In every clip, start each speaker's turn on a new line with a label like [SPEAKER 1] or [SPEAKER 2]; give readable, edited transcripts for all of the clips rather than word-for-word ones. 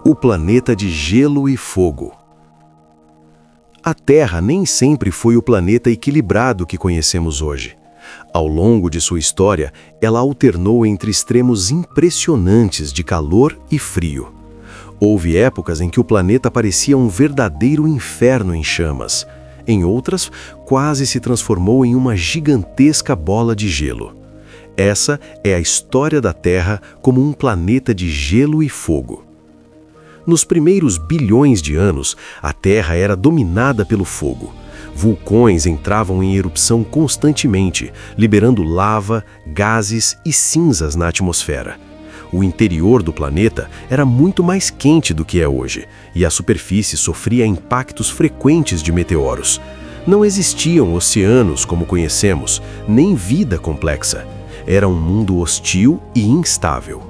[SPEAKER 1] O planeta de gelo e fogo. A Terra nem sempre foi o planeta equilibrado que conhecemos hoje. Ao longo de sua história, ela alternou entre extremos impressionantes de calor e frio. Houve épocas em que o planeta parecia um verdadeiro inferno em chamas. Em outras, quase se transformou em uma gigantesca bola de gelo. Essa é a história da Terra como um planeta de gelo e fogo. Nos primeiros bilhões de anos, a Terra era dominada pelo fogo. Vulcões entravam em erupção constantemente, liberando lava, gases e cinzas na atmosfera. O interior do planeta era muito mais quente do que é hoje, e a superfície sofria impactos frequentes de meteoros. Não existiam oceanos como conhecemos, nem vida complexa. Era um mundo hostil e instável.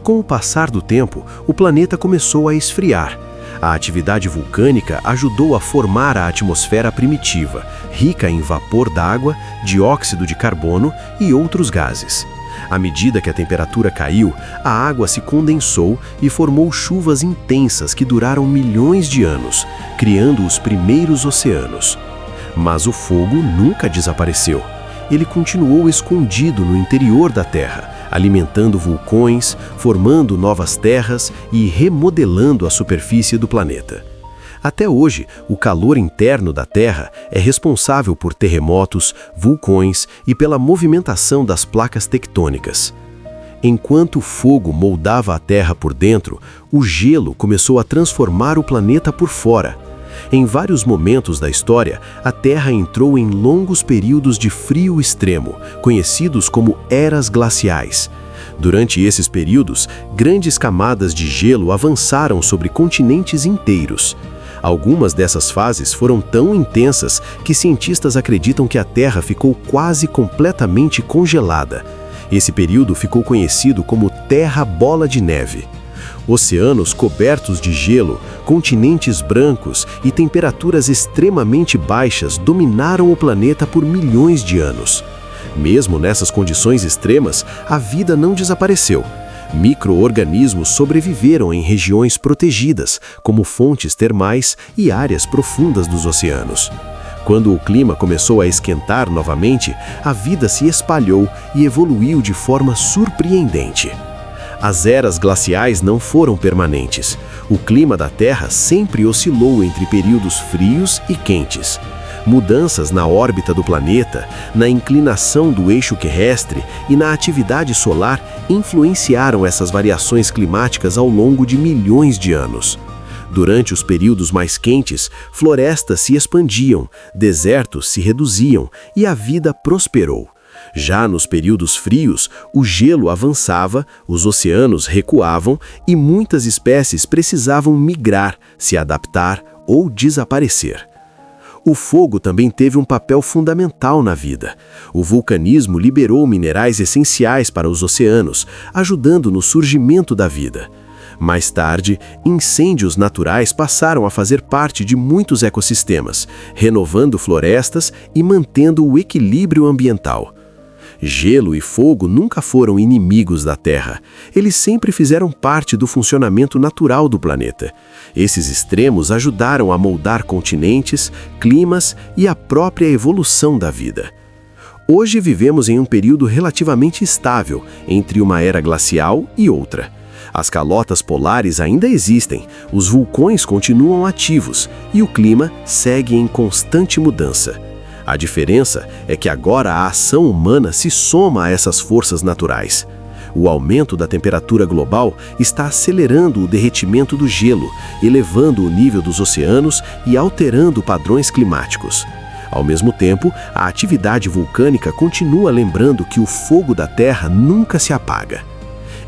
[SPEAKER 1] Com o passar do tempo, o planeta começou a esfriar. A atividade vulcânica ajudou a formar a atmosfera primitiva, rica em vapor d'água, dióxido de carbono e outros gases. À medida que a temperatura caiu, a água se condensou e formou chuvas intensas que duraram milhões de anos, criando os primeiros oceanos. Mas o fogo nunca desapareceu. Ele continuou escondido no interior da Terra, alimentando vulcões, formando novas terras e remodelando a superfície do planeta. Até hoje, o calor interno da Terra é responsável por terremotos, vulcões e pela movimentação das placas tectônicas. Enquanto o fogo moldava a Terra por dentro, o gelo começou a transformar o planeta por fora. Em vários momentos da história, a Terra entrou em longos períodos de frio extremo, conhecidos como eras glaciais. Durante esses períodos, grandes camadas de gelo avançaram sobre continentes inteiros. Algumas dessas fases foram tão intensas que cientistas acreditam que a Terra ficou quase completamente congelada. Esse período ficou conhecido como Terra Bola de Neve. Oceanos cobertos de gelo, continentes brancos e temperaturas extremamente baixas dominaram o planeta por milhões de anos. Mesmo nessas condições extremas, a vida não desapareceu. Micro-organismos sobreviveram em regiões protegidas, como fontes termais e áreas profundas dos oceanos. Quando o clima começou a esquentar novamente, a vida se espalhou e evoluiu de forma surpreendente. As eras glaciais não foram permanentes. O clima da Terra sempre oscilou entre períodos frios e quentes. Mudanças na órbita do planeta, na inclinação do eixo terrestre e na atividade solar influenciaram essas variações climáticas ao longo de milhões de anos. Durante os períodos mais quentes, florestas se expandiam, desertos se reduziam e a vida prosperou. Já nos períodos frios, o gelo avançava, os oceanos recuavam e muitas espécies precisavam migrar, se adaptar ou desaparecer. O fogo também teve um papel fundamental na vida. O vulcanismo liberou minerais essenciais para os oceanos, ajudando no surgimento da vida. Mais tarde, incêndios naturais passaram a fazer parte de muitos ecossistemas, renovando florestas e mantendo o equilíbrio ambiental. Gelo e fogo nunca foram inimigos da Terra. Eles sempre fizeram parte do funcionamento natural do planeta. Esses extremos ajudaram a moldar continentes, climas e a própria evolução da vida. Hoje vivemos em um período relativamente estável entre uma era glacial e outra. As calotas polares ainda existem, os vulcões continuam ativos e o clima segue em constante mudança. A diferença é que agora a ação humana se soma a essas forças naturais. O aumento da temperatura global está acelerando o derretimento do gelo, elevando o nível dos oceanos e alterando padrões climáticos. Ao mesmo tempo, a atividade vulcânica continua lembrando que o fogo da Terra nunca se apaga.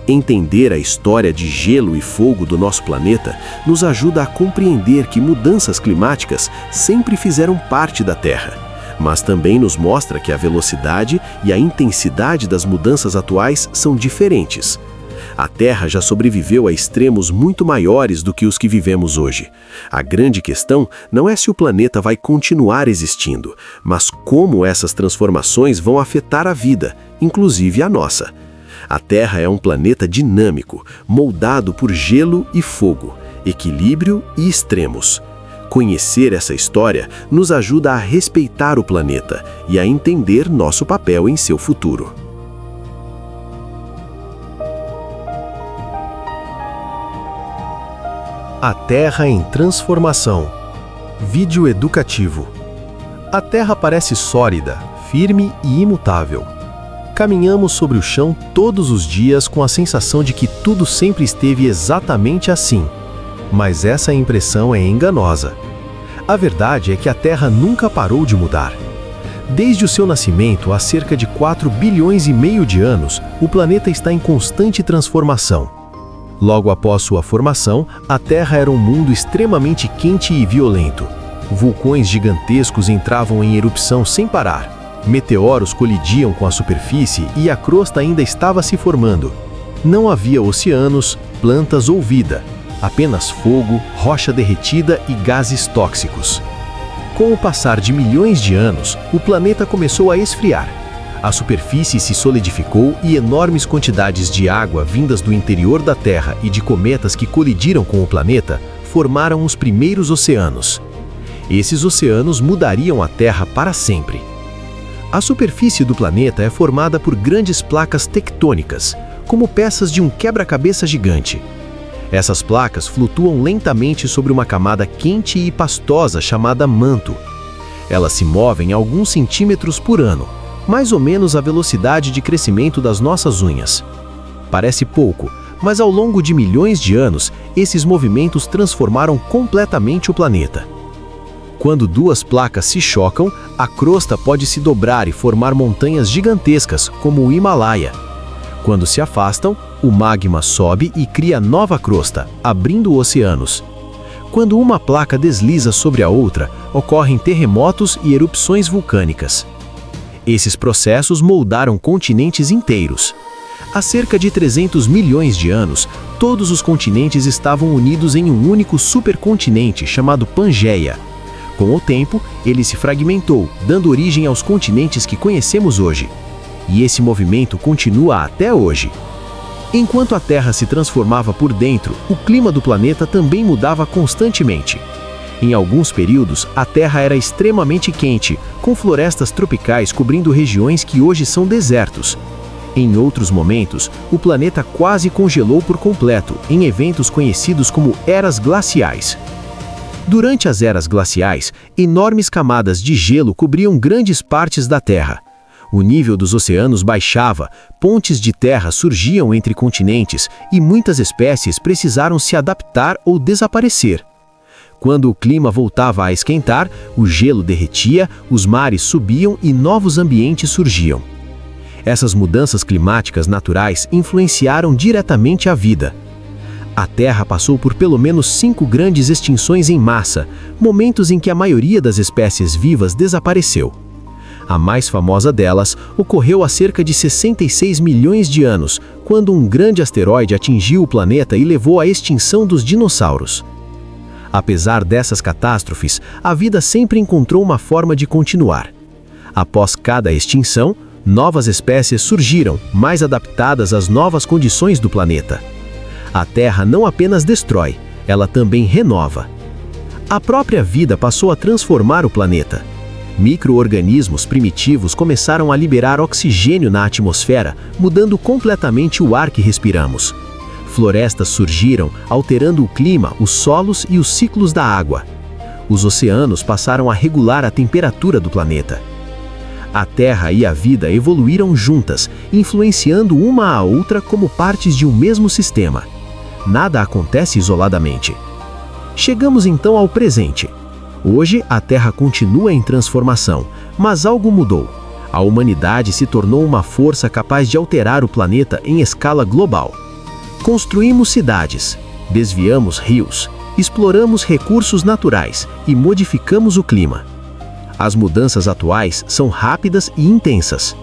[SPEAKER 1] Entender a história de gelo e fogo do nosso planeta nos ajuda a compreender que mudanças climáticas sempre fizeram parte da Terra. Mas também nos mostra que a velocidade e a intensidade das mudanças atuais são diferentes. A Terra já sobreviveu a extremos muito maiores do que os que vivemos hoje. A grande questão não é se o planeta vai continuar existindo, mas como essas transformações vão afetar a vida, inclusive a nossa. A Terra é um planeta dinâmico, moldado por gelo e fogo, equilíbrio e extremos. Conhecer essa história nos ajuda a respeitar o planeta e a entender nosso papel em seu futuro. A Terra em transformação. Vídeo educativo. A Terra parece sólida, firme e imutável. Caminhamos sobre o chão todos os dias com a sensação de que tudo sempre esteve exatamente assim. Mas essa impressão é enganosa. A verdade é que a Terra nunca parou de mudar. Desde o seu nascimento, há cerca de 4,5 bilhões de anos, o planeta está em constante transformação. Logo após sua formação, a Terra era um mundo extremamente quente e violento. Vulcões gigantescos entravam em erupção sem parar. Meteoros colidiam com a superfície e a crosta ainda estava se formando. Não havia oceanos, plantas ou vida, apenas fogo, rocha derretida e gases tóxicos. Com o passar de milhões de anos, o planeta começou a esfriar. A superfície se solidificou e enormes quantidades de água vindas do interior da Terra e de cometas que colidiram com o planeta formaram os primeiros oceanos. Esses oceanos mudariam a Terra para sempre. A superfície do planeta é formada por grandes placas tectônicas, como peças de um quebra-cabeça gigante. Essas placas flutuam lentamente sobre uma camada quente e pastosa chamada manto. Elas se movem alguns centímetros por ano, mais ou menos a velocidade de crescimento das nossas unhas. Parece pouco, mas ao longo de milhões de anos, esses movimentos transformaram completamente o planeta. Quando duas placas se chocam, a crosta pode se dobrar e formar montanhas gigantescas, como o Himalaia. Quando se afastam, o magma sobe e cria nova crosta, abrindo oceanos. Quando uma placa desliza sobre a outra, ocorrem terremotos e erupções vulcânicas. Esses processos moldaram continentes inteiros. Há cerca de 300 milhões de anos, todos os continentes estavam unidos em um único supercontinente chamado Pangeia. Com o tempo, ele se fragmentou, dando origem aos continentes que conhecemos hoje. E esse movimento continua até hoje. Enquanto a Terra se transformava por dentro, o clima do planeta também mudava constantemente. Em alguns períodos, a Terra era extremamente quente, com florestas tropicais cobrindo regiões que hoje são desertos. Em outros momentos, o planeta quase congelou por completo, em eventos conhecidos como eras glaciais. Durante as eras glaciais, enormes camadas de gelo cobriam grandes partes da Terra. O nível dos oceanos baixava, pontes de terra surgiam entre continentes e muitas espécies precisaram se adaptar ou desaparecer. Quando o clima voltava a esquentar, o gelo derretia, os mares subiam e novos ambientes surgiam. Essas mudanças climáticas naturais influenciaram diretamente a vida. A Terra passou por pelo menos 5 grandes extinções em massa, momentos em que a maioria das espécies vivas desapareceu. A mais famosa delas ocorreu há cerca de 66 milhões de anos, quando um grande asteroide atingiu o planeta e levou à extinção dos dinossauros. Apesar dessas catástrofes, a vida sempre encontrou uma forma de continuar. Após cada extinção, novas espécies surgiram, mais adaptadas às novas condições do planeta. A Terra não apenas destrói, ela também renova. A própria vida passou a transformar o planeta. Micro-organismos primitivos começaram a liberar oxigênio na atmosfera, mudando completamente o ar que respiramos. Florestas surgiram, alterando o clima, os solos e os ciclos da água. Os oceanos passaram a regular a temperatura do planeta. A Terra e a vida evoluíram juntas, influenciando uma a outra como partes de um mesmo sistema. Nada acontece isoladamente. Chegamos então ao presente. Hoje, a Terra continua em transformação, mas algo mudou. A humanidade se tornou uma força capaz de alterar o planeta em escala global. Construímos cidades, desviamos rios, exploramos recursos naturais e modificamos o clima. As mudanças atuais são rápidas e intensas.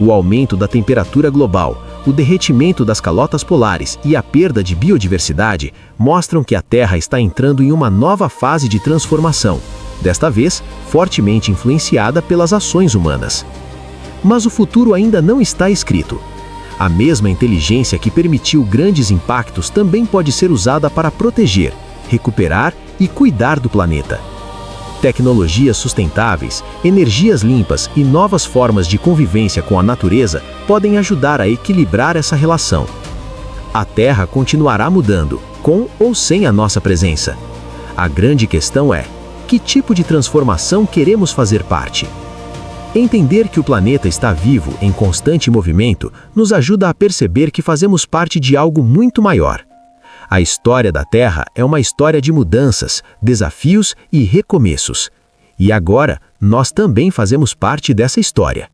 [SPEAKER 1] O aumento da temperatura global, o derretimento das calotas polares e a perda de biodiversidade mostram que a Terra está entrando em uma nova fase de transformação, desta vez fortemente influenciada pelas ações humanas. Mas o futuro ainda não está escrito.
[SPEAKER 2] A mesma inteligência que permitiu grandes impactos também pode ser usada para proteger, recuperar e cuidar do planeta. Tecnologias sustentáveis, energias limpas e novas formas de convivência com a natureza podem ajudar a equilibrar essa relação. A Terra continuará mudando, com ou sem a nossa presença. A grande questão é: que tipo de transformação queremos fazer parte? Entender que o planeta está vivo, em constante movimento, nos ajuda a perceber que fazemos parte de algo muito maior. A história da Terra é uma história de mudanças, desafios e recomeços. E agora, nós também fazemos parte dessa história.